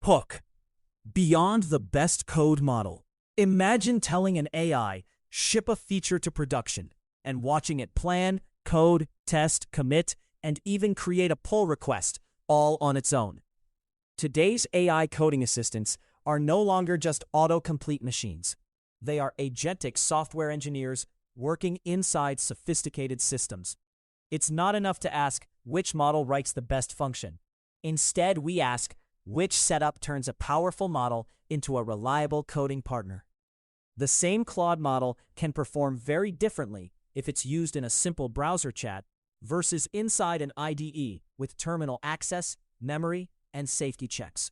Hook. Beyond the best code model. Imagine telling an AI, ship a feature to production, and watching it plan, code, test, commit, and even create a pull request, all on its own. Today's AI coding assistants are no longer just autocomplete machines. They are agentic software engineers working inside sophisticated systems. It's not enough to ask which model writes the best function. Instead, we ask which setup turns a powerful model into a reliable coding partner. The same Claude model can perform very differently if it's used in a simple browser chat versus inside an IDE with terminal access, memory, and safety checks.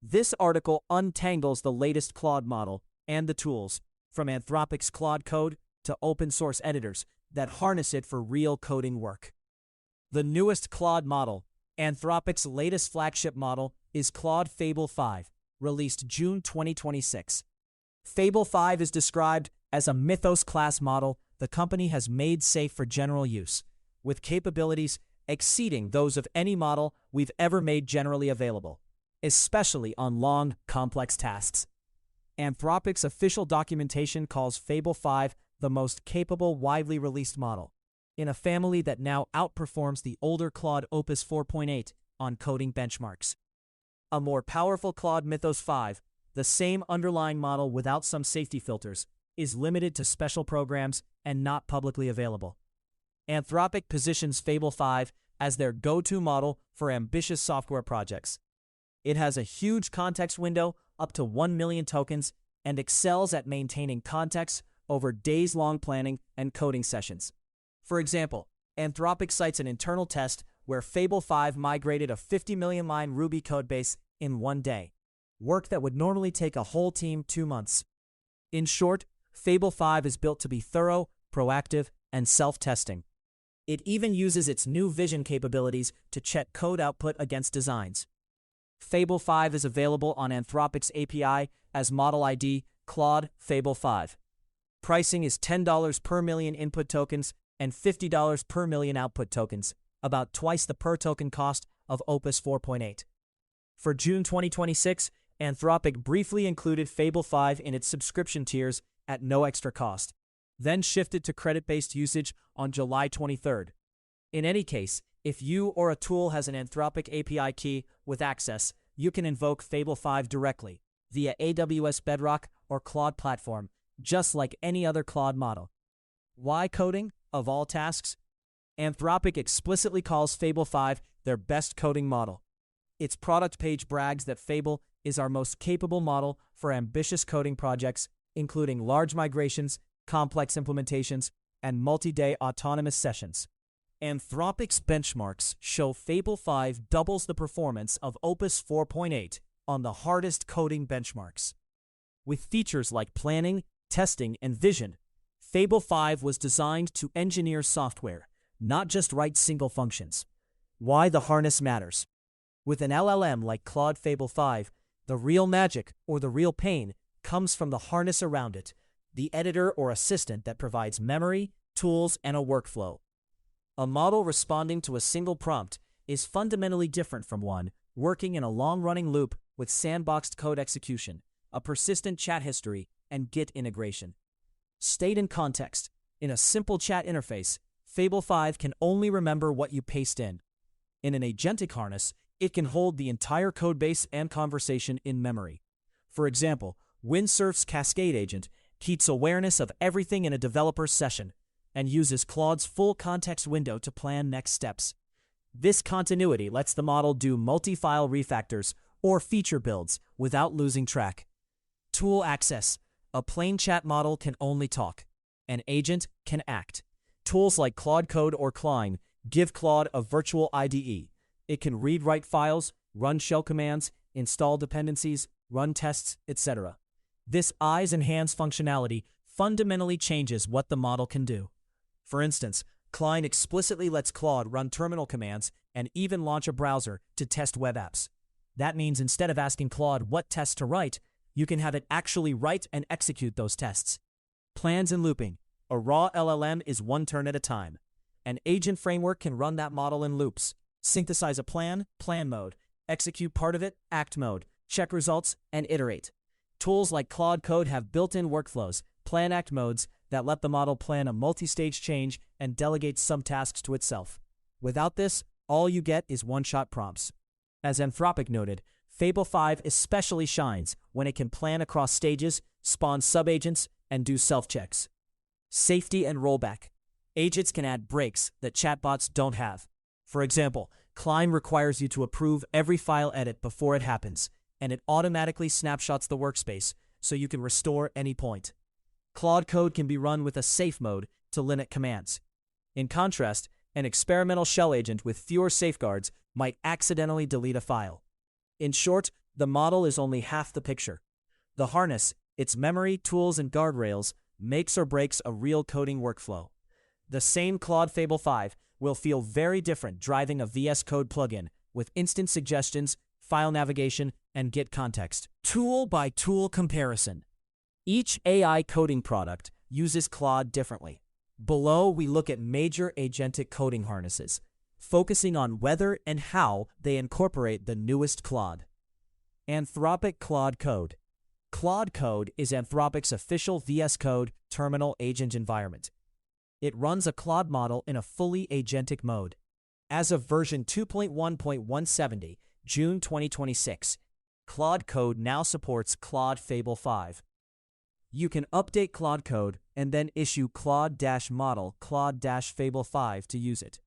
This article untangles the latest Claude model and the tools, from Anthropic's Claude Code to open-source editors that harness it for real coding work. The newest Claude model, Anthropic's latest flagship model, is Claude Fable 5, released June 2026. Fable 5 is described as a Mythos-class model the company has made safe for general use, with capabilities exceeding those of any model we've ever made generally available, especially on long, complex tasks. Anthropic's official documentation calls Fable 5 the most capable widely released model, in a family that now outperforms the older Claude Opus 4.8 on coding benchmarks. A more powerful Claude Mythos 5, the same underlying model without some safety filters, is limited to special programs and not publicly available. Anthropic positions Fable 5 as their go-to model for ambitious software projects. It has a huge context window, up to 1 million tokens, and excels at maintaining context over days-long planning and coding sessions. For example, Anthropic cites an internal test where Fable 5 migrated a 50 million-line Ruby codebase in 1 day, work that would normally take a whole team 2 months. In short, Fable 5 is built to be thorough, proactive, and self-testing. It even uses its new vision capabilities to check code output against designs. Fable 5 is available on Anthropic's API as Model ID Claude Fable 5. Pricing is $10 per million input tokens and $50 per million output tokens, about twice the per-token cost of Opus 4.8. For June 2026, Anthropic briefly included Fable 5 in its subscription tiers at no extra cost, then shifted to credit-based usage on July 23rd. In any case, if you or a tool has an Anthropic API key with access, you can invoke Fable 5 directly via AWS Bedrock or Claude platform, just like any other Claude model. Why coding, of all tasks? Anthropic explicitly calls Fable 5 their best coding model. Its product page brags that Fable is our most capable model for ambitious coding projects, including large migrations, complex implementations, and multi-day autonomous sessions. Anthropic's benchmarks show Fable 5 doubles the performance of Opus 4.8 on the hardest coding benchmarks. With features like planning, testing, and vision, Fable 5 was designed to engineer software, not just write single functions. Why the harness matters. With an LLM like Claude Fable 5, the real magic, or the real pain, comes from the harness around it, the editor or assistant that provides memory, tools, and a workflow. A model responding to a single prompt is fundamentally different from one working in a long-running loop with sandboxed code execution, a persistent chat history, and Git integration. State in context. In a simple chat interface, Fable 5 can only remember what you paste in. In an agentic harness, it can hold the entire codebase and conversation in memory. For example, Windsurf's Cascade agent keeps awareness of everything in a developer's session and uses Claude's full context window to plan next steps. This continuity lets the model do multi-file refactors or feature builds without losing track. Tool access. A plain chat model can only talk. An agent can act. Tools like Claude Code or Cline give Claude a virtual IDE. It can read-write files, run shell commands, install dependencies, run tests, etc. This eyes and hands functionality fundamentally changes what the model can do. For instance, Cline explicitly lets Claude run terminal commands and even launch a browser to test web apps. That means instead of asking Claude what tests to write, you can have it actually write and execute those tests. Plans and looping. A raw LLM is one turn at a time. An agent framework can run that model in loops, synthesize a plan, plan mode, execute part of it, act mode, check results, and iterate. Tools like Claude Code have built-in workflows, plan act modes that let the model plan a multi-stage change and delegate some tasks to itself. Without this, all you get is one-shot prompts. As Anthropic noted, Fable 5 especially shines when it can plan across stages, spawn subagents, and do self-checks. Safety and rollback. Agents can add breaks that chatbots don't have. For example, Cline requires you to approve every file edit before it happens, and it automatically snapshots the workspace so you can restore any point. Claude Code can be run with a safe mode to limit commands. In contrast, an experimental shell agent with fewer safeguards might accidentally delete a file. In short, the model is only half the picture. The harness, its memory, tools, and guardrails, makes or breaks a real coding workflow. The same Claude Fable 5 will feel very different driving a VS Code plugin with instant suggestions, file navigation, and Git context. Tool-by-tool comparison. Each AI coding product uses Claude differently. Below, we look at major agentic coding harnesses, focusing on whether and how they incorporate the newest Claude. Anthropic Claude Code. Claude Code is Anthropic's official VS Code terminal agent environment. It runs a Claude model in a fully agentic mode. As of version 2.1.170, June 2026, Claude Code now supports Claude Fable 5. You can update Claude Code and then issue Claude-model Claude-Fable 5 to use it.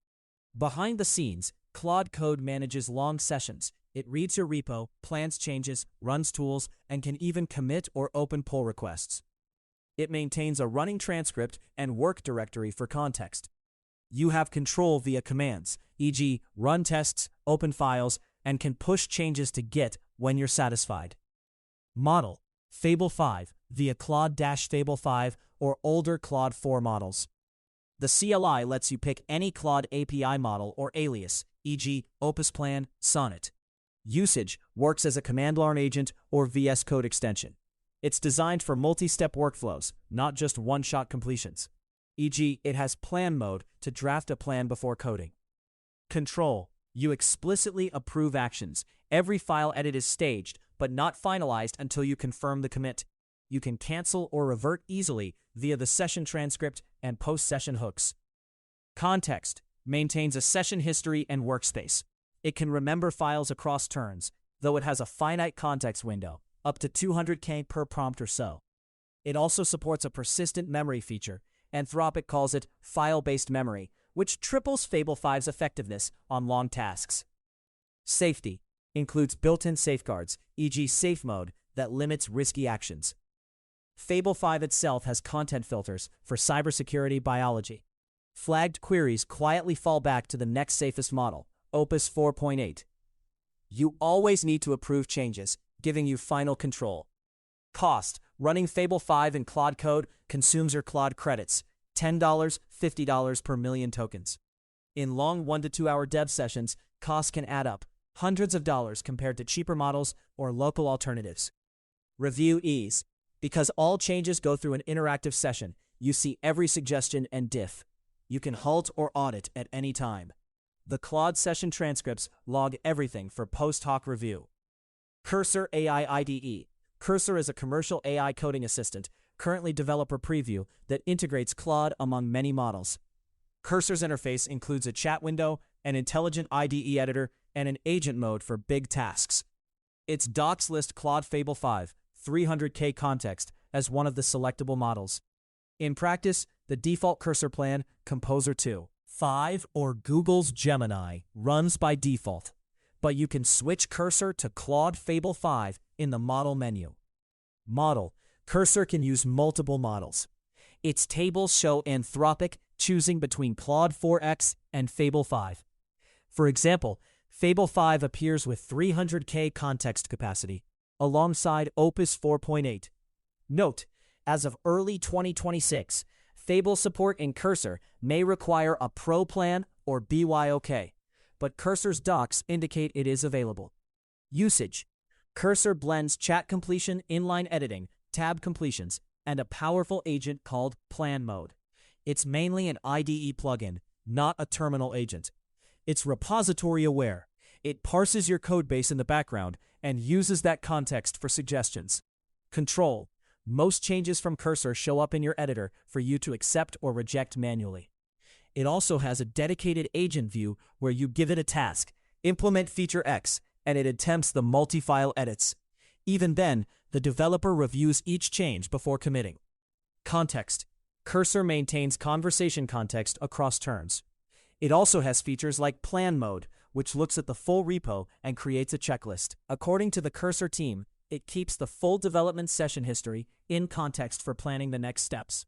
Behind the scenes, Claude Code manages long sessions. It reads your repo, plans changes, runs tools, and can even commit or open pull requests. It maintains a running transcript and work directory for context. You have control via commands, e.g., run tests, open files, and can push changes to Git when you're satisfied. Model: Fable 5 via Claude-Fable 5 or older Claude 4 models. The CLI lets you pick any Claude API model or alias, e.g., Opus Plan, Sonnet. Usage works as a command line agent or VS Code extension. It's designed for multi-step workflows, not just one-shot completions. E.g., it has plan mode to draft a plan before coding. Control: you explicitly approve actions. Every file edit is staged, but not finalized until you confirm the commit. You can cancel or revert easily via the session transcript and post-session hooks. Context: maintains a session history and workspace. It can remember files across turns, though it has a finite context window, up to 200K per prompt or so. It also supports a persistent memory feature. Anthropic calls it file-based memory, which triples Fable 5's effectiveness on long tasks. Safety: includes built-in safeguards, e.g. safe mode, that limits risky actions. Fable 5 itself has content filters for cybersecurity biology. Flagged queries quietly fall back to the next safest model, Opus 4.8. You always need to approve changes, giving you final control. Cost: running Fable 5 in Claude Code consumes your Claude credits, $10, $50 per million tokens. In long 1 to 2 hour dev sessions, costs can add up, hundreds of dollars compared to cheaper models or local alternatives. Review ease: because all changes go through an interactive session, you see every suggestion and diff. You can halt or audit at any time. The Claude session transcripts log everything for post-hoc review. Cursor AI IDE. Cursor is a commercial AI coding assistant, currently developer preview, that integrates Claude among many models. Cursor's interface includes a chat window, an intelligent IDE editor, and an agent mode for big tasks. Its docs list Claude Fable 5, 300K context, as one of the selectable models. In practice, the default Cursor plan, Composer 2.5 or Google's Gemini, runs by default, but you can switch Cursor to Claude Fable 5 in the model menu. Model: Cursor can use multiple models. Its tables show Anthropic choosing between Claude 4X and Fable 5. For example, Fable 5 appears with 300K context capacity, alongside Opus 4.8. Note: as of early 2026, Fable support in Cursor may require a Pro plan or BYOK, but Cursor's docs indicate it is available. Usage: Cursor blends chat completion, inline editing, tab completions, and a powerful agent called Plan Mode. It's mainly an IDE plugin, not a terminal agent. It's repository aware. It parses your codebase in the background and uses that context for suggestions. Control. Most changes from Cursor show up in your editor for you to accept or reject manually. It also has a dedicated agent view where you give it a task, implement feature X, and it attempts the multi-file edits. Even then, the developer reviews each change before committing. Context. Cursor maintains conversation context across turns. It also has features like Plan Mode, which looks at the full repo and creates a checklist. According to the Cursor team, it keeps the full development session history in context for planning the next steps.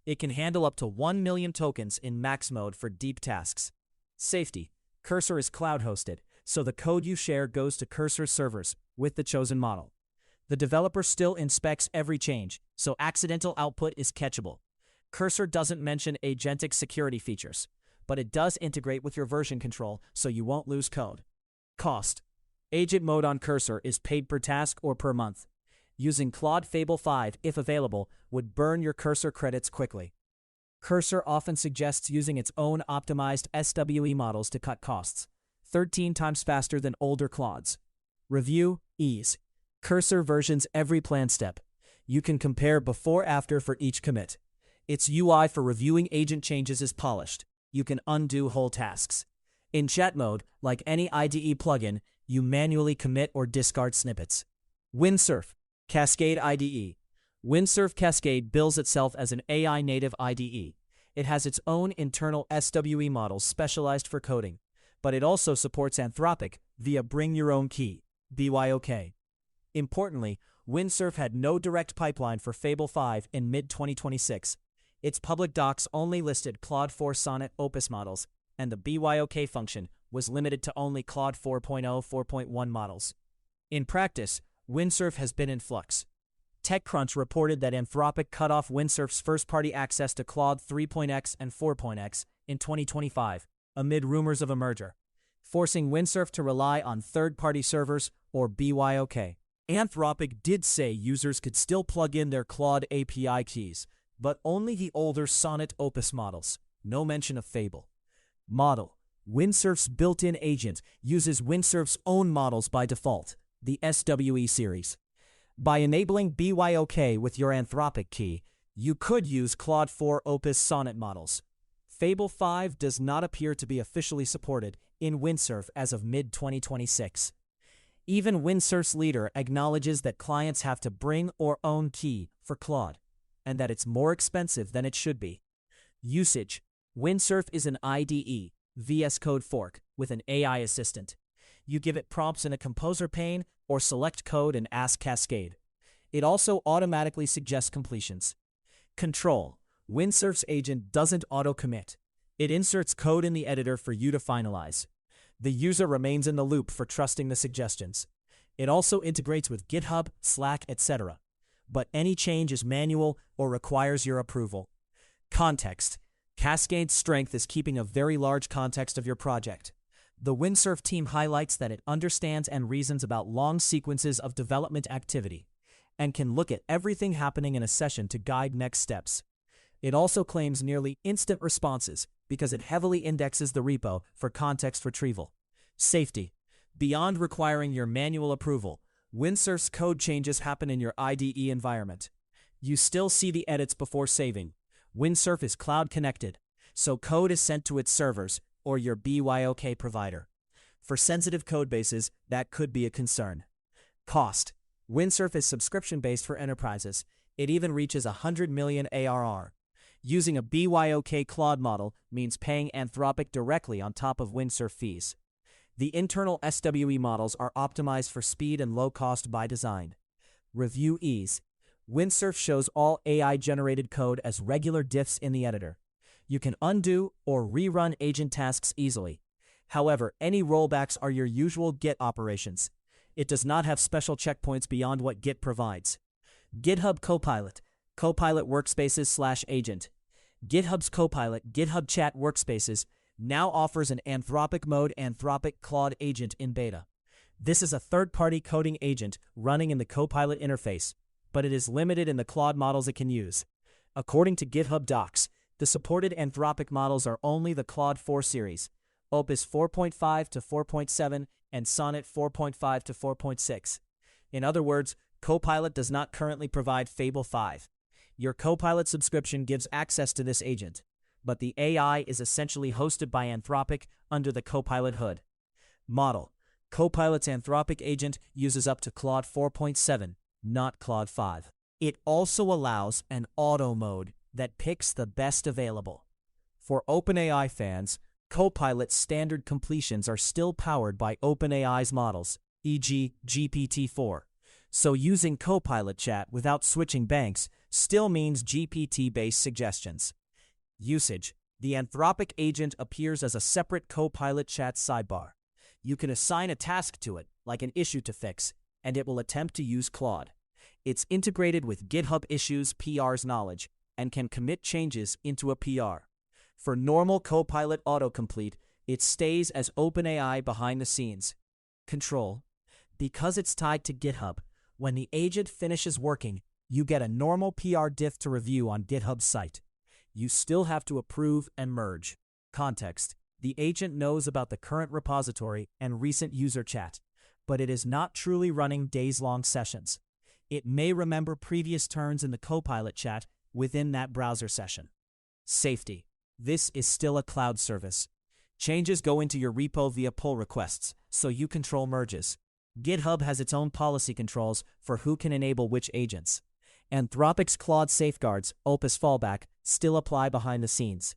It can handle up to 1 million tokens in max mode for deep tasks. Safety. Cursor is cloud-hosted, so the code you share goes to Cursor's servers with the chosen model. The developer still inspects every change, so accidental output is catchable. Cursor doesn't mention agentic security features, but it does integrate with your version control so you won't lose code. Cost. Agent mode on Cursor is paid per task or per month. Using Claude Fable 5, if available, would burn your Cursor credits quickly. Cursor often suggests using its own optimized SWE models to cut costs, 13 times faster than older Claudes. Review, ease. Cursor versions every plan step. You can compare before-after for each commit. Its UI for reviewing agent changes is polished. You can undo whole tasks. In chat mode, like any IDE plugin, you manually commit or discard snippets. Windsurf, Cascade IDE. Windsurf Cascade bills itself as an AI-native IDE. It has its own internal SWE models specialized for coding, but it also supports Anthropic via Bring Your Own Key, BYOK. Importantly, Windsurf had no direct pipeline for Fable 5 in mid-2026. Its public docs only listed Claude 4 Sonnet Opus models, and the BYOK function was limited to only Claude 4.0, 4.1 models. In practice, Windsurf has been in flux. TechCrunch reported that Anthropic cut off Windsurf's first-party access to Claude 3.x and 4.x in 2025, amid rumors of a merger, forcing Windsurf to rely on third-party servers or BYOK. Anthropic did say users could still plug in their Claude API keys, but only the older Sonnet Opus models. No mention of Fable. Model. Windsurf's built-in agent uses Windsurf's own models by default, the SWE series. By enabling BYOK with your Anthropic key, you could use Claude 4 Opus Sonnet models. Fable 5 does not appear to be officially supported in Windsurf as of mid-2026. Even Windsurf's leader acknowledges that clients have to bring or own key for Claude, and that it's more expensive than it should be. Usage. Windsurf is an IDE, VS Code fork, with an AI assistant. You give it prompts in a composer pane or select code and ask Cascade. It also automatically suggests completions. Control. Windsurf's agent doesn't auto-commit. It inserts code in the editor for you to finalize. The user remains in the loop for trusting the suggestions. It also integrates with GitHub, Slack, etc. But any change is manual or requires your approval. Context. Cascade's strength is keeping a very large context of your project. The Windsurf team highlights that it understands and reasons about long sequences of development activity, and can look at everything happening in a session to guide next steps. It also claims nearly instant responses because it heavily indexes the repo for context retrieval. Safety. Beyond requiring your manual approval, Windsurf's code changes happen in your IDE environment. You still see the edits before saving. Windsurf is cloud connected, so code is sent to its servers or your BYOK provider. For sensitive code bases, that could be a concern. Cost. Windsurf is subscription-based for enterprises. It even reaches 100 million ARR. Using a BYOK Claude model means paying Anthropic directly on top of Windsurf fees. The internal SWE models are optimized for speed and low cost by design. Review ease. Windsurf shows all AI-generated code as regular diffs in the editor. You can undo or rerun agent tasks easily. However, any rollbacks are your usual Git operations. It does not have special checkpoints beyond what Git provides. GitHub Copilot, Copilot Workspaces/Agent. GitHub's Copilot, GitHub Chat Workspaces, now offers an Anthropic mode Anthropic Claude agent in beta. This is a third-party coding agent running in the Copilot interface, but it is limited in the Claude models it can use. According to GitHub docs, the supported Anthropic models are only the Claude 4 series, Opus 4.5 to 4.7, and Sonnet 4.5 to 4.6. In other words, Copilot does not currently provide Fable 5. Your Copilot subscription gives access to this agent, but the AI is essentially hosted by Anthropic under the Copilot hood. Model: Copilot's Anthropic agent uses up to Claude 4.7, not Claude 5. It also allows an auto mode that picks the best available. For OpenAI fans, Copilot's standard completions are still powered by OpenAI's models, e.g. GPT-4. So using Copilot chat without switching banks still means GPT-based suggestions. Usage: the Anthropic agent appears as a separate Copilot chat sidebar. You can assign a task to it, like an issue to fix, and it will attempt to use Claude. It's integrated with GitHub Issues PR's knowledge and can commit changes into a PR. For normal Copilot autocomplete, it stays as OpenAI behind the scenes. Control: because it's tied to GitHub, when the agent finishes working, you get a normal PR diff to review on GitHub's site. You still have to approve and merge. Context: the agent knows about the current repository and recent user chat, but it is not truly running days-long sessions. It may remember previous turns in the Copilot chat within that browser session. Safety: this is still a cloud service. Changes go into your repo via pull requests, so you control merges. GitHub has its own policy controls for who can enable which agents. Anthropic's Claude safeguards, Opus fallback, still apply behind the scenes.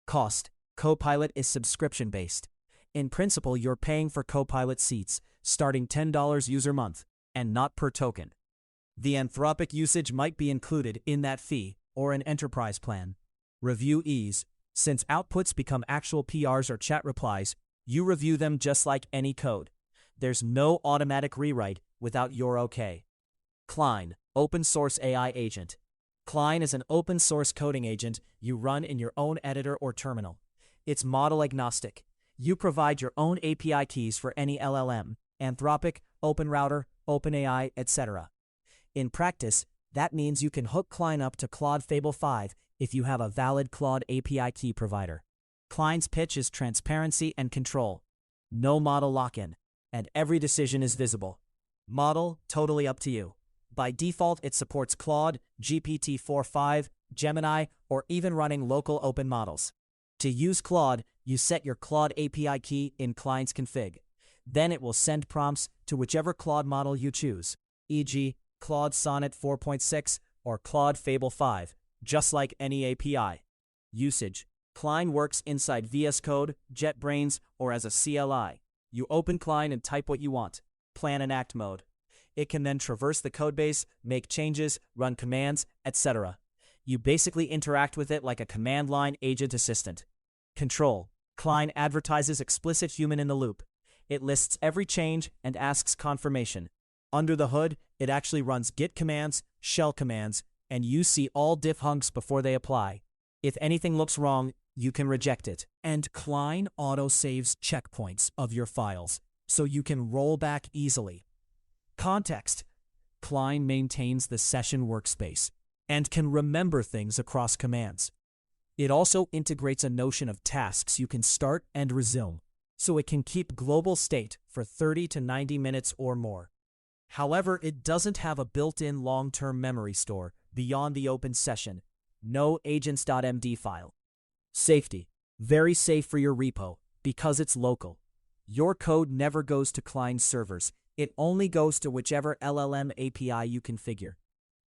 Cost: Copilot is subscription-based. In principle, you're paying for Copilot seats, starting $10 user month, and not per token. The Anthropic usage might be included in that fee or an enterprise plan. Review ease: since outputs become actual PRs or chat replies, you review them just like any code. There's no automatic rewrite without your OK. Cline, open source AI agent. Cline is an open source coding agent you run in your own editor or terminal. It's model agnostic. You provide your own API keys for any LLM, Anthropic, OpenRouter, OpenAI, etc. In practice, that means you can hook Cline up to Claude Fable 5 if you have a valid Claude API key provider. Cline's pitch is transparency and control. No model lock-in, and every decision is visible. Model, totally up to you. By default, it supports Claude, GPT-4.5, Gemini, or even running local open models. To use Claude, you set your Claude API key in Cline's config. Then it will send prompts to whichever Claude model you choose, e.g. Claude Sonnet 4.6 or Claude Fable 5, just like any API. Usage: Cline works inside VS Code, JetBrains, or as a CLI. You open Cline and type what you want. Plan and act mode. It can then traverse the codebase, make changes, run commands, etc. You basically interact with it like a command line agent assistant. Control: Cline advertises explicit human in the loop. It lists every change and asks confirmation. Under the hood, it actually runs git commands, shell commands, and you see all diff hunks before they apply. If anything looks wrong, you can reject it. And Cline auto-saves checkpoints of your files, so you can roll back easily. Context: Cline maintains the session workspace and can remember things across commands. It also integrates a notion of tasks you can start and resume, so it can keep global state for 30 to 90 minutes or more. However, it doesn't have a built-in long-term memory store beyond the open session. No agents.md file. Safety: very safe for your repo because it's local. Your code never goes to Cline's servers. It only goes to whichever LLM API you configure.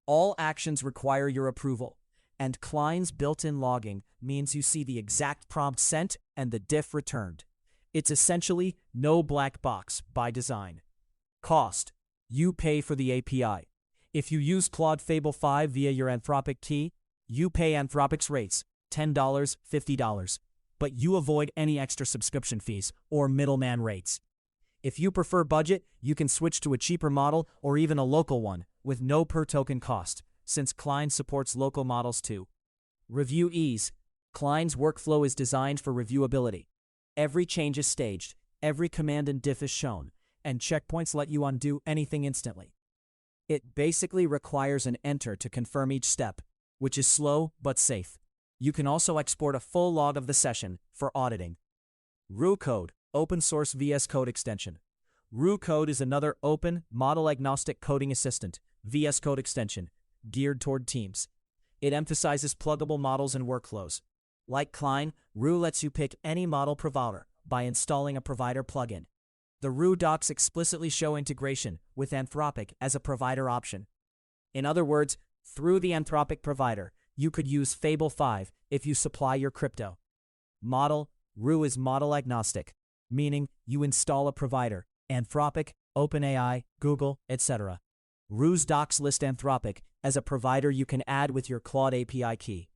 All actions require your approval, and Cline's built-in logging means you see the exact prompt sent and the diff returned. It's essentially no black box by design. Cost: you pay for the API. If you use Claude Fable 5 via your Anthropic key, you pay Anthropic's rates, $10, $50, but you avoid any extra subscription fees or middleman rates. If you prefer budget, you can switch to a cheaper model or even a local one with no per-token cost, since Cline supports local models too. Review ease: Cline's workflow is designed for reviewability. Every change is staged, every command and diff is shown, and checkpoints let you undo anything instantly. It basically requires an enter to confirm each step, which is slow but safe. You can also export a full log of the session for auditing. RU Code, open source VS Code extension. Rue Code is another open, model-agnostic coding assistant, VS Code extension, geared toward teams. It emphasizes pluggable models and workflows. Like Cline, Rue lets you pick any model provider by installing a provider plugin. The Rue docs explicitly show integration with Anthropic as a provider option. In other words, through the Anthropic provider, you could use Fable 5 if you supply your crypto. Model, Rue is model agnostic, meaning you install a provider, Anthropic, OpenAI, Google, etc. Rue's docs list Anthropic as a provider you can add with your Claude API key.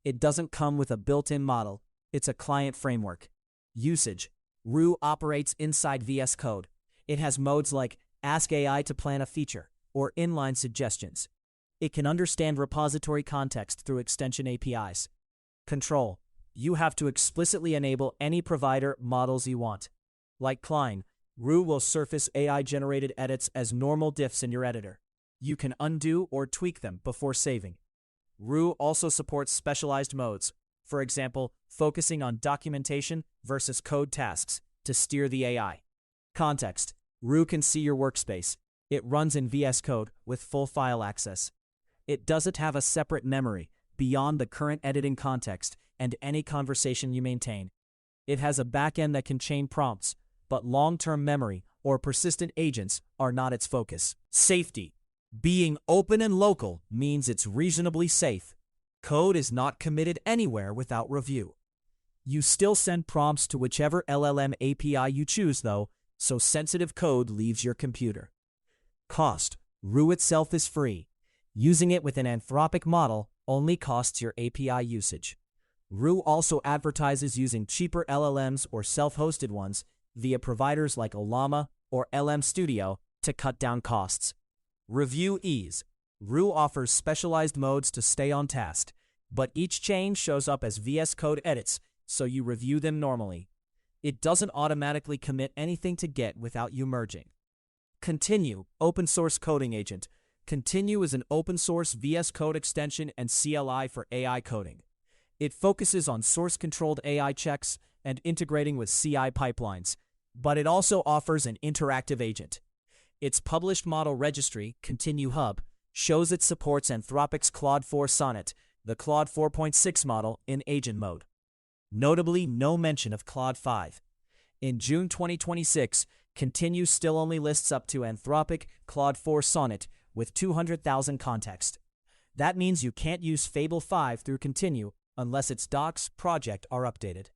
It doesn't come with a built-in model, it's a client framework. Usage. Rue operates inside VS Code. It has modes like Ask AI to plan a feature or inline suggestions. It can understand repository context through extension APIs. Control. You have to explicitly enable any provider models you want. Like Cline, Rue will surface AI-generated edits as normal diffs in your editor. You can undo or tweak them before saving. Rue also supports specialized modes, for example, focusing on documentation versus code tasks to steer the AI. Context. Rue can see your workspace. It runs in VS Code with full file access. It doesn't have a separate memory beyond the current editing context and any conversation you maintain. It has a backend that can chain prompts, but long-term memory or persistent agents are not its focus. Safety. Being open and local means it's reasonably safe. Code is not committed anywhere without review. You still send prompts to whichever LLM API you choose, though, so sensitive code leaves your computer. Cost. Rue itself is free. Using it with an Anthropic model only costs your API usage. Rue also advertises using cheaper LLMs or self-hosted ones via providers like Ollama or LM Studio to cut down costs. Review ease. Rue offers specialized modes to stay on task, but each change shows up as VS Code edits, so you review them normally. It doesn't automatically commit anything to Git without you merging. Continue, open source coding agent. Continue is an open source VS Code extension and CLI for AI coding. It focuses on source-controlled AI checks and integrating with CI pipelines, but it also offers an interactive agent. Its published model registry, Continue Hub, shows it supports Anthropic's Claude 4 Sonnet, the Claude 4.6 model, in agent mode. Notably, no mention of Claude 5. In June 2026, Continue still only lists up to Anthropic Claude 4 Sonnet with 200,000 context. That means you can't use Fable 5 through Continue unless its docs project are updated.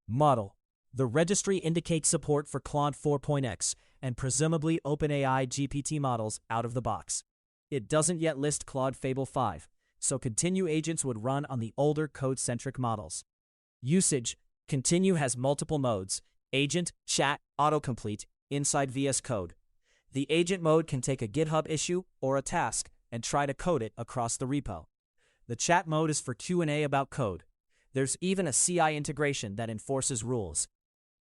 Model. The registry indicates support for Claude 4.x and presumably OpenAI GPT models out of the box. It doesn't yet list Claude Fable 5, so Continue agents would run on the older code-centric models. Usage. Continue has multiple modes: agent, chat, autocomplete, inside VS Code. The agent mode can take a GitHub issue or a task and try to code it across the repo. The chat mode is for Q&A about code. There's even a CI integration that enforces rules.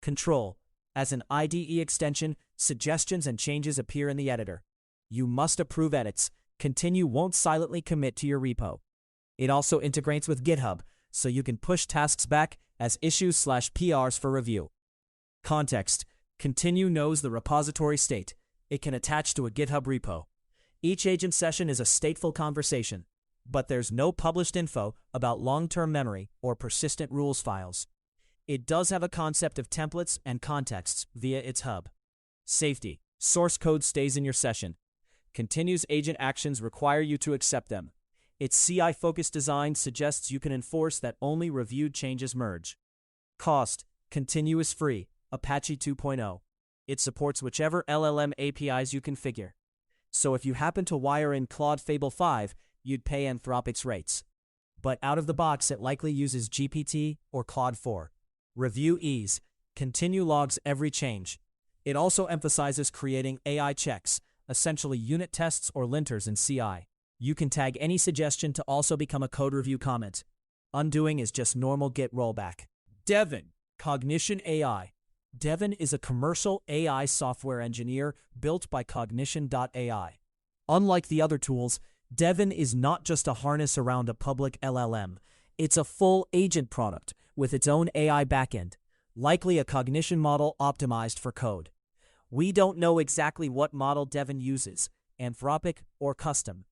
Control. As an IDE extension, suggestions and changes appear in the editor. You must approve edits. Continue won't silently commit to your repo. It also integrates with GitHub, so you can push tasks back as issues/PRs for review. Context. Continue knows the repository state. It can attach to a GitHub repo. Each agent session is a stateful conversation, but there's no published info about long-term memory or persistent rules files. It does have a concept of templates and contexts via its hub. Safety. Source code stays in your session. Continue's agent actions require you to accept them. Its CI-focused design suggests you can enforce that only reviewed changes merge. Cost. Continue is free, Apache 2.0. It supports whichever LLM APIs you configure. So if you happen to wire in Claude Fable 5, you'd pay Anthropic's rates. But out of the box, it likely uses GPT or Claude 4. Review ease. Continue logs every change. It also emphasizes creating AI checks, essentially unit tests or linters in CI. You can tag any suggestion to also become a code review comment. Undoing is just normal Git rollback. Devin, Cognition AI. Devin is a commercial AI software engineer built by Cognition.ai. Unlike the other tools, Devin is not just a harness around a public LLM. It's a full agent product with its own AI backend, likely a cognition model optimized for code. We don't know exactly what model Devin uses, Anthropic or custom,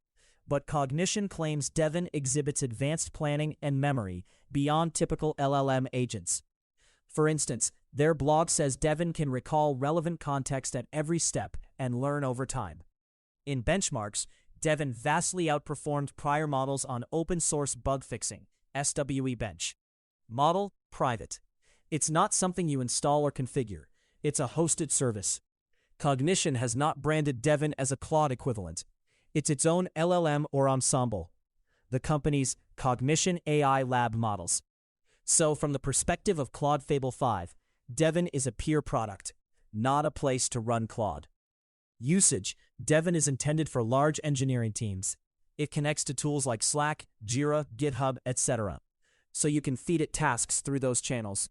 but Cognition claims Devin exhibits advanced planning and memory beyond typical LLM agents. For instance, their blog says Devin can recall relevant context at every step and learn over time. In benchmarks, Devin vastly outperformed prior models on open-source bug fixing, SWE bench. Model, private. It's not something you install or configure. It's a hosted service. Cognition has not branded Devin as a Claude equivalent. It's its own LLM or ensemble. The company's Cognition AI Lab models. So from the perspective of Claude Fable 5, Devin is a peer product, not a place to run Claude. Usage: Devin is intended for large engineering teams. It connects to tools like Slack, Jira, GitHub, etc. So you can feed it tasks through those channels.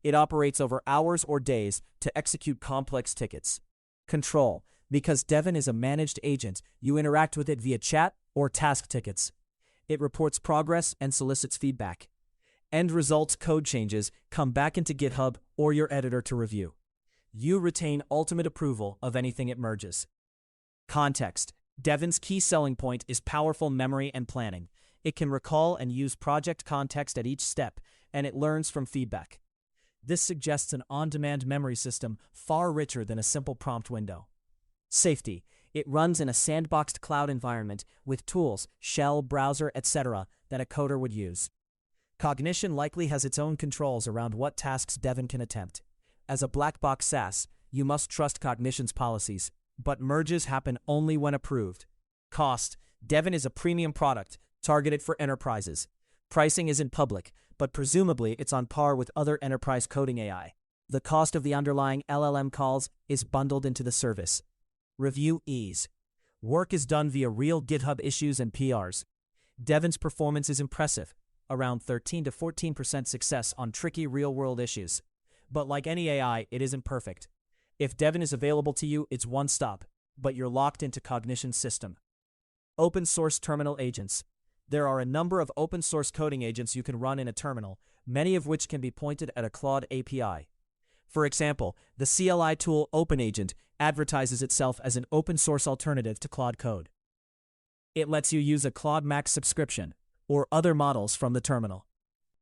It operates over hours or days to execute complex tickets. Control: because Devin is a managed agent, you interact with it via chat or task tickets. It reports progress and solicits feedback. End result code changes come back into GitHub or your editor to review. You retain ultimate approval of anything it merges. Context: Devin's key selling point is powerful memory and planning. It can recall and use project context at each step, and it learns from feedback. This suggests an on-demand memory system far richer than a simple prompt window. Safety: it runs in a sandboxed cloud environment with tools, shell, browser, etc. that a coder would use. Cognition likely has its own controls around what tasks Devin can attempt. As a black box SaaS, you must trust Cognition's policies, but merges happen only when approved. Cost: Devin is a premium product targeted for enterprises. Pricing isn't public, but presumably it's on par with other enterprise coding AI. The cost of the underlying LLM calls is bundled into the service. Review ease: work is done via real GitHub issues and PRs. Devin's performance is impressive, around 13 to 14% success on tricky real-world issues. But like any AI, it isn't perfect. If Devin is available to you, it's one stop, but you're locked into Cognition's system. Open source terminal agents: there are a number of open source coding agents you can run in a terminal, many of which can be pointed at a Claude API. For example, the CLI tool OpenAgent advertises itself as an open source alternative to Claude Code. It lets you use a Claude Max subscription or other models from the terminal.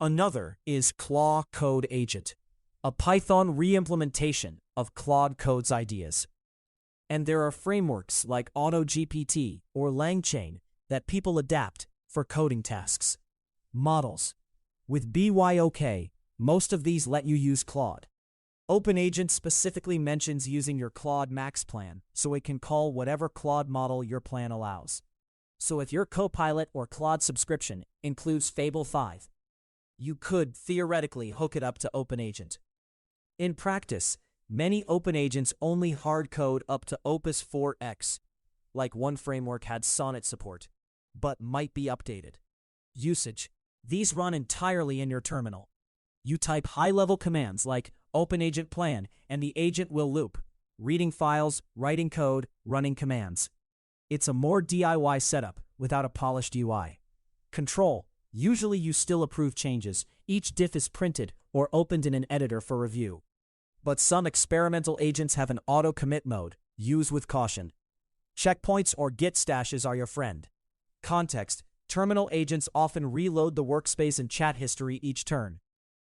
Another is Claude Code Agent, a Python reimplementation of Claude Code's ideas. And there are frameworks like AutoGPT or LangChain that people adapt for coding tasks. Models: with BYOK, most of these let you use Claude. OpenAgent specifically mentions using your Claude Max plan, so it can call whatever Claude model your plan allows. So if your Copilot or Claude subscription includes Fable 5, you could theoretically hook it up to OpenAgent. In practice, many OpenAgents only hardcode up to Opus 4x, like one framework had Sonnet support, but might be updated. Usage: these run entirely in your terminal. You type high-level commands like OpenAgent plan, and the agent will loop, reading files, writing code, running commands. It's a more DIY setup without a polished UI. Control: usually you still approve changes. Each diff is printed or opened in an editor for review. But some experimental agents have an auto-commit mode. Use with caution. Checkpoints or Git stashes are your friend. Context: terminal agents often reload the workspace and chat history each turn.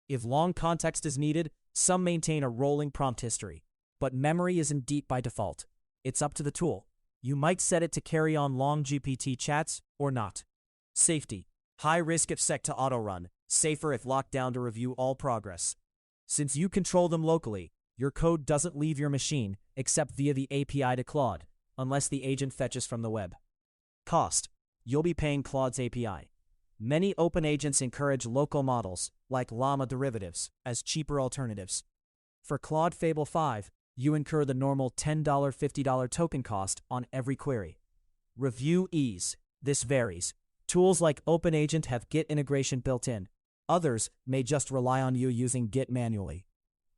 If long context is needed, some maintain a rolling prompt history. But memory isn't deep by default. It's up to the tool. You might set it to carry on long GPT chats or not. Safety: high risk if set to auto-run, safer if locked down to review all progress. Since you control them locally, your code doesn't leave your machine except via the API to Claude, unless the agent fetches from the web. Cost: you'll be paying Claude's API. Many open agents encourage local models, like Llama derivatives, as cheaper alternatives. For Claude Fable 5, you incur the normal $10-$50 token cost on every query. Review ease: this varies. Tools like OpenAgent have Git integration built in. Others may just rely on you using Git manually.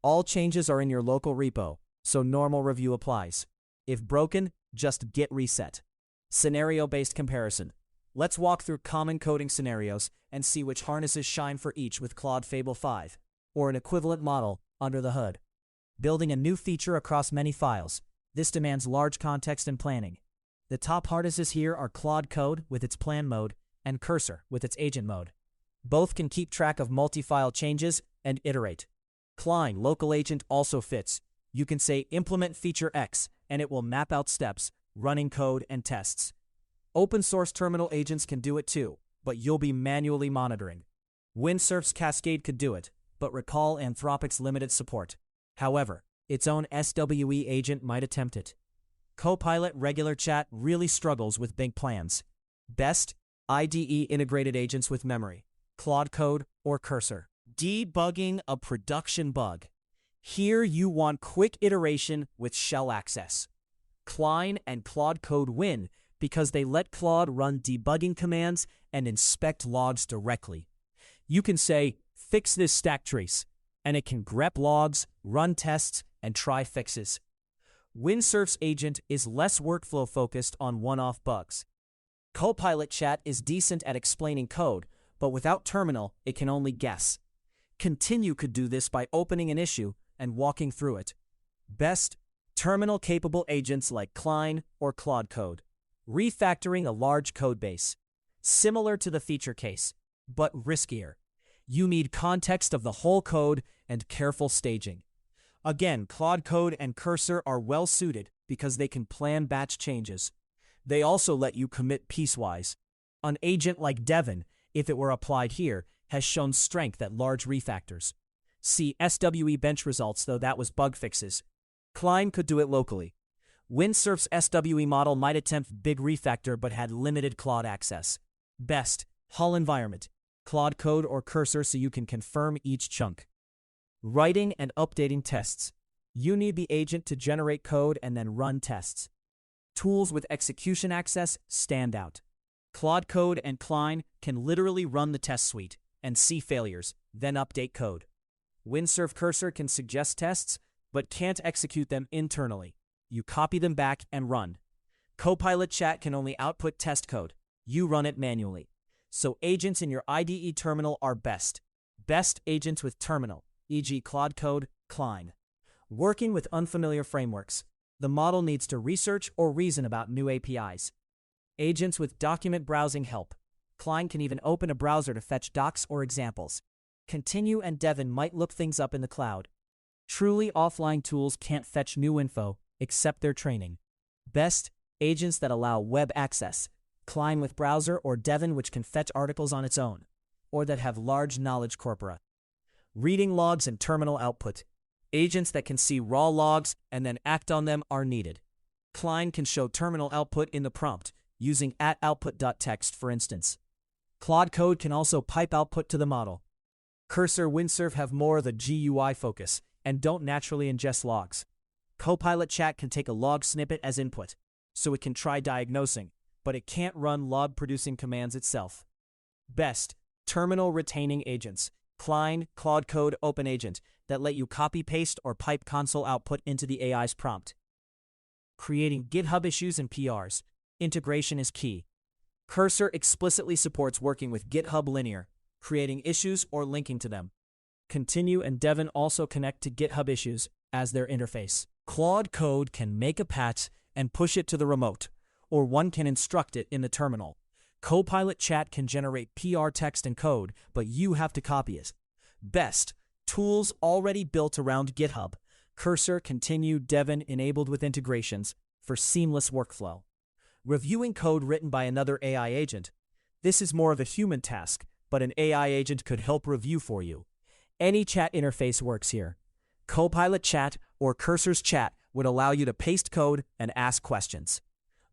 All changes are in your local repo, so normal review applies. If broken, just git reset. Scenario-based comparison: let's walk through common coding scenarios and see which harnesses shine for each with Claude Fable 5, or an equivalent model under the hood. Building a new feature across many files. This demands large context and planning. The top harnesses here are Claude Code with its plan mode and Cursor with its agent mode. Both can keep track of multi-file changes and iterate. Cline local agent also fits. You can say implement feature X and it will map out steps, running code and tests. Open source terminal agents can do it too, but you'll be manually monitoring. Windsurf's Cascade could do it, but recall Anthropic's limited support. However, its own SWE agent might attempt it. Copilot regular chat really struggles with big plans. Best, IDE integrated agents with memory, Claude Code or Cursor. Debugging a production bug. Here you want quick iteration with shell access. Cline and Claude Code win because they let Claude run debugging commands and inspect logs directly. You can say, fix this stack trace, and it can grep logs, run tests, and try fixes. Windsurf's agent is less workflow focused on one-off bugs. Copilot chat is decent at explaining code, but without terminal, it can only guess. Continue could do this by opening an issue and walking through it. Best, terminal-capable agents like Cline or Claude Code. Refactoring a large codebase. Similar to the feature case, but riskier. You need context of the whole code and careful staging. Again, Claude Code and Cursor are well suited because they can plan batch changes. They also let you commit piecewise. An agent like Devon, if it were applied here, has shown strength at large refactors. See SWE bench results, though that was bug fixes. Cline could do it locally. Windsurf's SWE model might attempt big refactor but had limited Claude access. Best, Hull environment, Claude Code or Cursor so you can confirm each chunk. Writing and updating tests. You need the agent to generate code and then run tests. Tools with execution access stand out. Claude Code and Cline can literally run the test suite and see failures, then update code. Windsurf Cursor can suggest tests, but can't execute them internally. You copy them back and run. Copilot chat can only output test code. You run it manually. So agents in your IDE terminal are best. Best agents with terminal, e.g. Claude Code, Cline. Working with unfamiliar frameworks. The model needs to research or reason about new APIs. Agents with document browsing help. Cline can even open a browser to fetch docs or examples. Continue and Devon might look things up in the cloud. Truly offline tools can't fetch new info except their training. Best, agents that allow web access. Cline with browser or Devon which can fetch articles on its own, or that have large knowledge corpora. Reading logs and terminal output. Agents that can see raw logs and then act on them are needed. Cline can show terminal output in the prompt, using @output.txt for instance. Claude Code can also pipe output to the model. Cursor Windsurf have more of the GUI focus and don't naturally ingest logs. Copilot chat can take a log snippet as input, so it can try diagnosing, but it can't run log-producing commands itself. Best, terminal retaining agents. Cline, Claude Code, Open Agent that let you copy-paste or pipe console output into the AI's prompt. Creating GitHub issues and PRs. Integration is key. Cursor explicitly supports working with GitHub Linear, creating issues or linking to them. Continue and Devon also connect to GitHub issues as their interface. Claude Code can make a patch and push it to the remote, or one can instruct it in the terminal. Copilot chat can generate PR text and code, but you have to copy it. Best, tools already built around GitHub. Cursor, Continue, Devon enabled with integrations for seamless workflow. Reviewing code written by another AI agent. This is more of a human task, but an AI agent could help review for you. Any chat interface works here. Copilot chat or Cursor's chat would allow you to paste code and ask questions.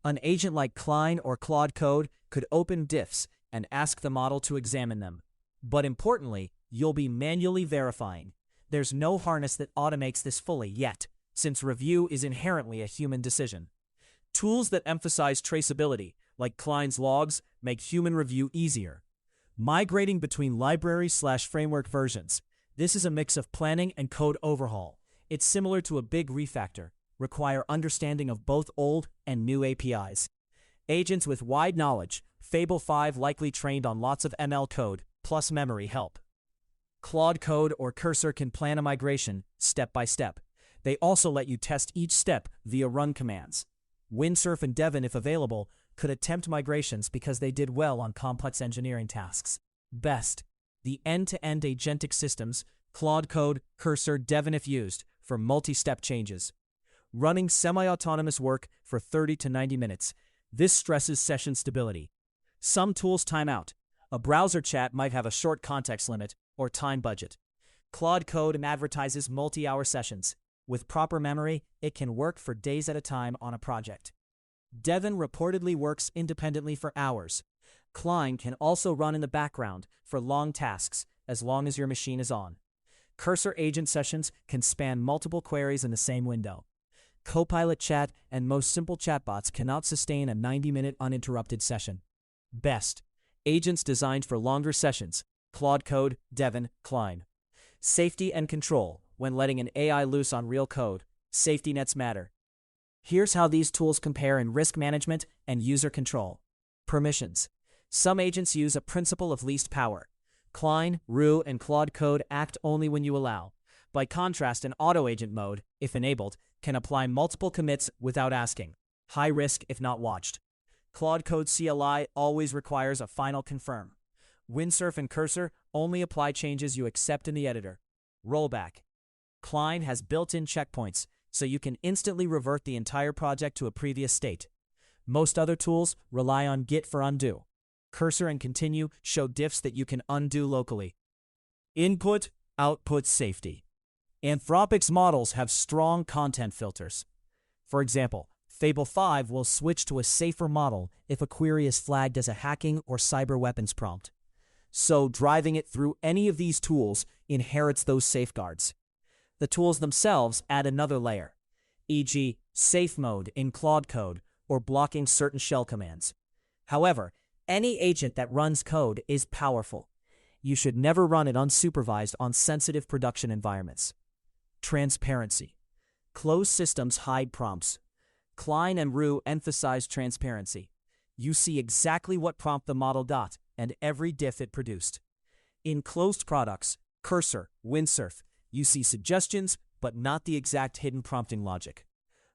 An agent like Cline or Claude Code could open diffs and ask the model to examine them. But importantly, you'll be manually verifying. There's no harness that automates this fully yet, since review is inherently a human decision. Tools that emphasize traceability, like Cline's logs, make human review easier. Migrating between library/framework versions. This is a mix of planning and code overhaul. It's similar to a big refactor, require understanding of both old and new APIs. Agents with wide knowledge, Fable 5 likely trained on lots of ML code, plus memory help. Claude Code or Cursor can plan a migration, step by step. They also let you test each step via run commands. Windsurf and Devon, if available, could attempt migrations because they did well on complex engineering tasks. Best, the end-to-end agentic systems, Claude Code, Cursor, Devon if used, for multi-step changes. Running semi-autonomous work for 30 to 90 minutes. This stresses session stability. Some tools time out. A browser chat might have a short context limit or time budget. Claude Code advertises multi-hour sessions. With proper memory, it can work for days at a time on a project. Devon reportedly works independently for hours. Cline can also run in the background for long tasks as long as your machine is on. Cursor agent sessions can span multiple queries in the same window. Copilot chat and most simple chatbots cannot sustain a 90-minute uninterrupted session. Best, agents designed for longer sessions, Claude Code, Devon, Cline. Safety and control. When letting an AI loose on real code, safety nets matter. Here's how these tools compare in risk management and user control. Permissions. Some agents use a principle of least power. Cline, Rue, and Claude Code act only when you allow. By contrast, an auto-agent mode, if enabled, can apply multiple commits without asking. High risk if not watched. Claude Code CLI always requires a final confirm. Windsurf and Cursor only apply changes you accept in the editor. Rollback. Cline has built-in checkpoints, so you can instantly revert the entire project to a previous state. Most other tools rely on Git for undo. Cursor and Continue show diffs that you can undo locally. Input-output safety. Anthropic's models have strong content filters. For example, Fable 5 will switch to a safer model if a query is flagged as a hacking or cyber weapons prompt. So driving it through any of these tools inherits those safeguards. The tools themselves add another layer, e.g., safe mode in Claude Code or blocking certain shell commands. However, any agent that runs code is powerful. You should never run it unsupervised on sensitive production environments. Transparency. Closed systems hide prompts. Cline and Rue emphasize transparency. You see exactly what prompt the model got and every diff it produced. In closed products, Cursor, Windsurf, you see suggestions, but not the exact hidden prompting logic.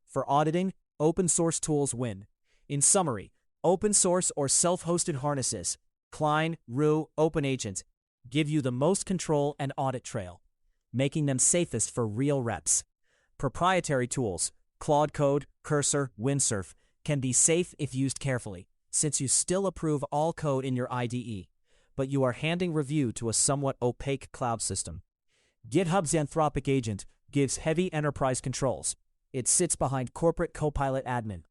For auditing, open source tools win. In summary, open source or self-hosted harnesses, Cline, Rue, OpenAgent, give you the most control and audit trail, making them safest for real reps. Proprietary tools, Claude Code, Cursor, Windsurf, can be safe if used carefully, since you still approve all code in your IDE, but you are handing review to a somewhat opaque cloud system. GitHub's Anthropic agent gives heavy enterprise controls. It sits behind corporate Copilot admin,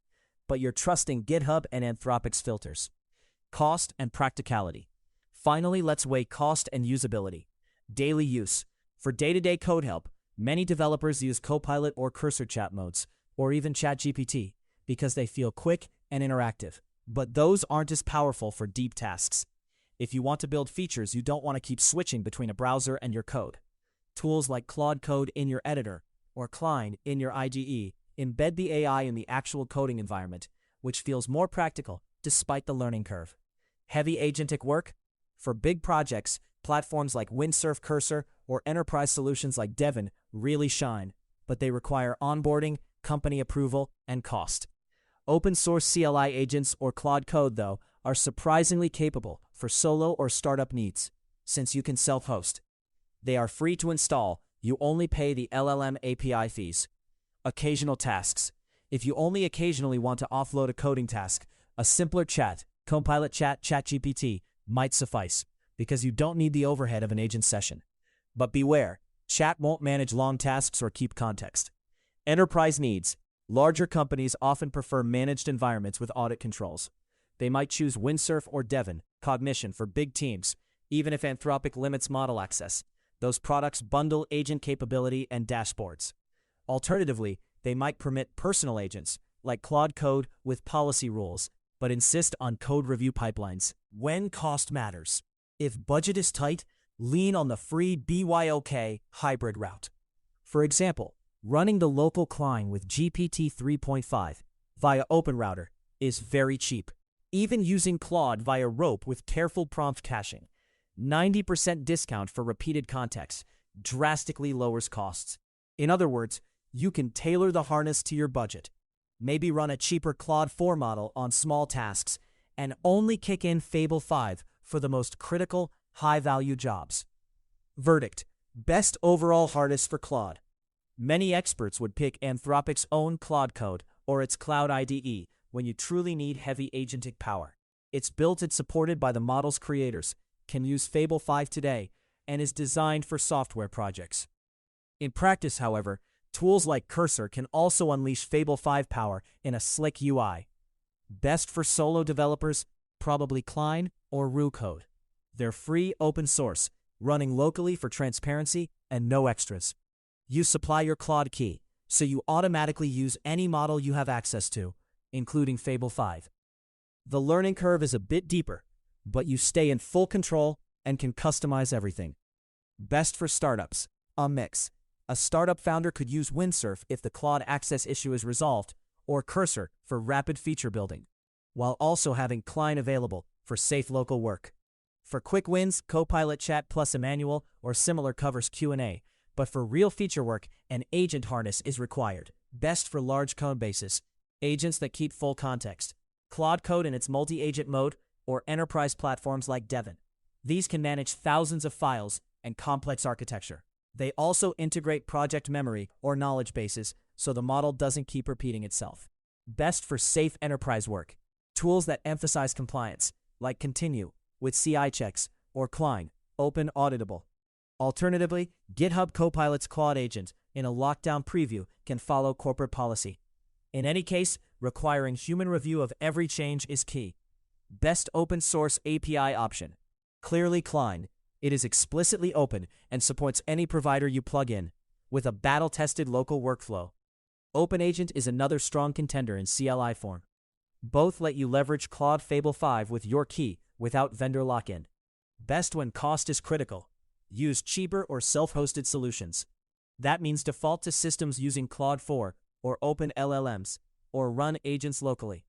but you're trusting GitHub and Anthropic's filters. Cost and practicality. Finally, let's weigh cost and usability. Daily use. For day-to-day code help, many developers use Copilot or Cursor chat modes, or even ChatGPT, because they feel quick and interactive. But those aren't as powerful for deep tasks. If you want to build features, you don't want to keep switching between a browser and your code. Tools like Claude Code in your editor or Cline in your IDE embed the AI in the actual coding environment, which feels more practical despite the learning curve. Heavy agentic work? For big projects, platforms like Windsurf, Cursor, or enterprise solutions like Devon really shine, but they require onboarding, company approval, and cost. Open source CLI agents or Claude Code, though, are surprisingly capable for solo or startup needs, since you can self-host. They are free to install. You only pay the LLM API fees. Occasional tasks. If you only occasionally want to offload a coding task, a simpler chat, Copilot chat, ChatGPT, might suffice, because you don't need the overhead of an agent session. But beware, chat won't manage long tasks or keep context. Enterprise needs. Larger companies often prefer managed environments with audit controls. They might choose Windsurf or Devon, Cognition for big teams, even if Anthropic limits model access. Those products bundle agent capability and dashboards. Alternatively, they might permit personal agents, like Claude Code with policy rules, but insist on code review pipelines. When cost matters. If budget is tight, lean on the free BYOK hybrid route. For example, running the local Cline with GPT 3.5 via OpenRouter is very cheap. Even using Claude via Rope with careful prompt caching, 90% discount for repeated context drastically lowers costs. In other words, You can tailor the harness to your budget. Maybe run a cheaper Claude 4 model on small tasks and only kick in Fable 5 for the most critical, high-value jobs. Verdict: best overall harness for Claude. Many experts would pick Anthropic's own Claude Code or its Cloud IDE when you truly need heavy agentic power. It's built and supported by the model's creators, can use Fable 5 today, and is designed for software projects. In practice, however, tools like Cursor can also unleash Fable 5 power in a slick UI. Best for solo developers, probably Cline or Rue Code. They're free, open source, running locally for transparency and no extras. You supply your Claude key, so you automatically use any model you have access to, including Fable 5. The learning curve is a bit deeper, but you stay in full control and can customize everything. Best for startups, a mix. A startup founder could use Windsurf if the Claude access issue is resolved, or Cursor for rapid feature building, while also having Cline available for safe local work. For quick wins, Copilot Chat plus Emmanuel or similar covers Q&A, but for real feature work, an agent harness is required. Best for large code bases, agents that keep full context. Claude Code in its multi-agent mode, or enterprise platforms like Devon. These can manage thousands of files and complex architecture. They also integrate project memory or knowledge bases, so the model doesn't keep repeating itself. Best for safe enterprise work. Tools that emphasize compliance, like Continue, with CI checks, or Cline, open auditable. Alternatively, GitHub Copilot's Claude agent in a lockdown preview can follow corporate policy. In any case, requiring human review of every change is key. Best open source API option. Clearly Cline. It is explicitly open and supports any provider you plug in, with a battle-tested local workflow. OpenAgent is another strong contender in CLI form. Both let you leverage Claude Fable 5 with your key without vendor lock-in. Best when cost is critical. Use cheaper or self-hosted solutions. That means default to systems using Claude 4 or open LLMs, or run agents locally.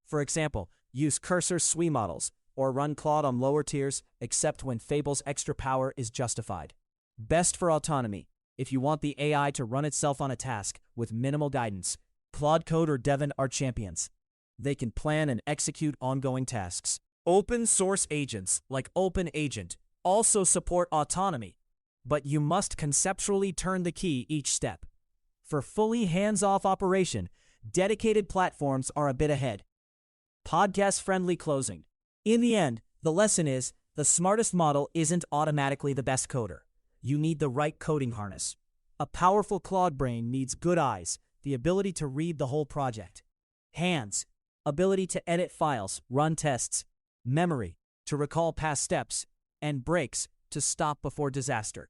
For example, use Cursor SWI models, or run Claude on lower tiers, except when Fable's extra power is justified. Best for autonomy. If you want the AI to run itself on a task with minimal guidance, Claude Code or Devon are champions. They can plan and execute ongoing tasks. Open source agents, like OpenAgent, also support autonomy, but you must conceptually turn the key each step. For fully hands-off operation, dedicated platforms are a bit ahead. Podcast-friendly closing. In the end, the lesson is, the smartest model isn't automatically the best coder. You need the right coding harness. A powerful Claude brain needs good eyes, the ability to read the whole project. Hands, ability to edit files, run tests. Memory, to recall past steps. And brakes, to stop before disaster.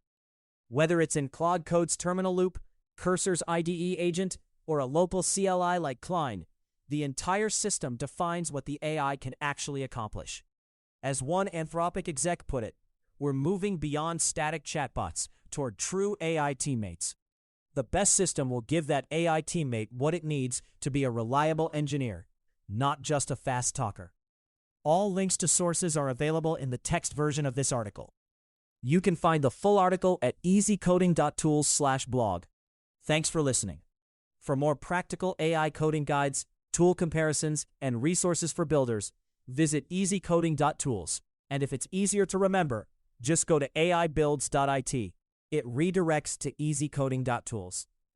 Whether it's in Claude Code's terminal loop, Cursor's IDE agent, or a local CLI like Cline, the entire system defines what the AI can actually accomplish. As one Anthropic exec put it, we're moving beyond static chatbots toward true AI teammates. The best system will give that AI teammate what it needs to be a reliable engineer, not just a fast talker. All links to sources are available in the text version of this article. You can find the full article at easycoding.tools/blog. Thanks for listening. For more practical AI coding guides, tool comparisons, and resources for builders, visit easycoding.tools. And if it's easier to remember, just go to aibuilds.it. It redirects to easycoding.tools.